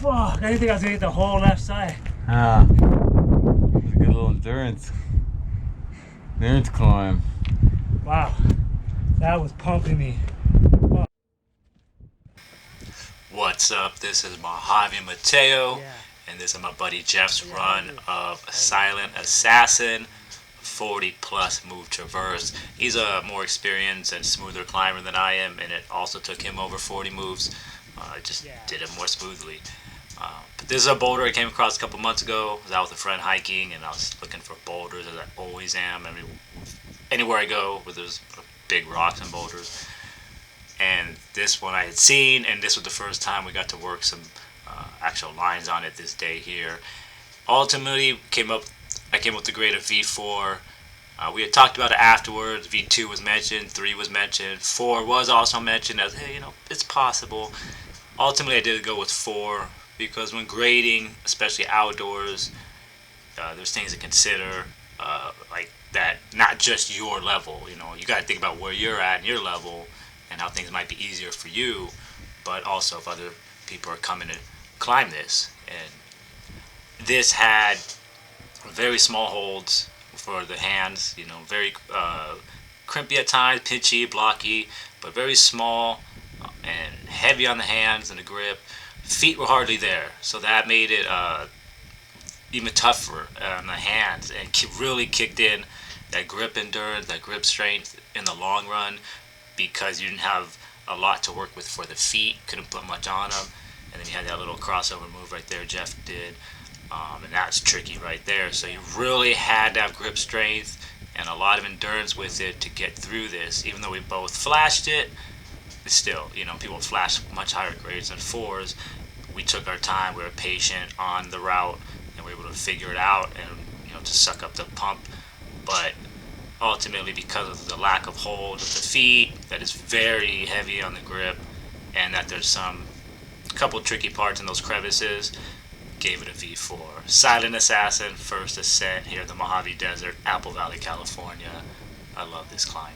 Fuck, I didn't think I was gonna get the whole left side. Ah, it was a good little endurance climb. Wow, that was pumping me. What's up? This is Mojave Mateo, and this is my buddy Jeff's run of Silent Assassin 40 plus move traverse. He's a more experienced and smoother climber than I am, and it also took him over 40 moves. I just did it more smoothly. But this is a boulder I came across a couple months ago. I was out with a friend hiking, and I was looking for boulders, as I always am. I mean, anywhere I go where there's big rocks and boulders. And this one I had seen, and this was the first time we got to work some actual lines on it this day here. Ultimately, I came up with the grade of V4. We had talked about it afterwards. V2 was mentioned, 3 was mentioned, 4 was also mentioned as, hey, it's possible. Ultimately, I did go with 4 because when grading, especially outdoors, there's things to consider, like that, not just your level. You got to think about where you're at and your level and how things might be easier for you, but also if other people are coming to climb this. And this had very small holds for the hands, very crimpy at times, pitchy, blocky, but very small and heavy on the hands and the grip. Feet were hardly there, so that made it even tougher on the hands, and really kicked in that grip endurance, that grip strength in the long run, because you didn't have a lot to work with for the feet, couldn't put much on them, and then you had that little crossover move right there Jeff did, and that's tricky right there. So you really had to have grip strength and a lot of endurance with it to get through this. Even though we both flashed it, still, people flash much higher grades than 4s. We took our time, we were patient on the route, and we were able to figure it out and to suck up the pump. But ultimately, because of the lack of hold of the feet, that is very heavy on the grip, and that there's some couple tricky parts in those crevices, gave it a V4. Silent Assassin, first ascent here in the Mojave Desert, Apple Valley, California. I love this climb.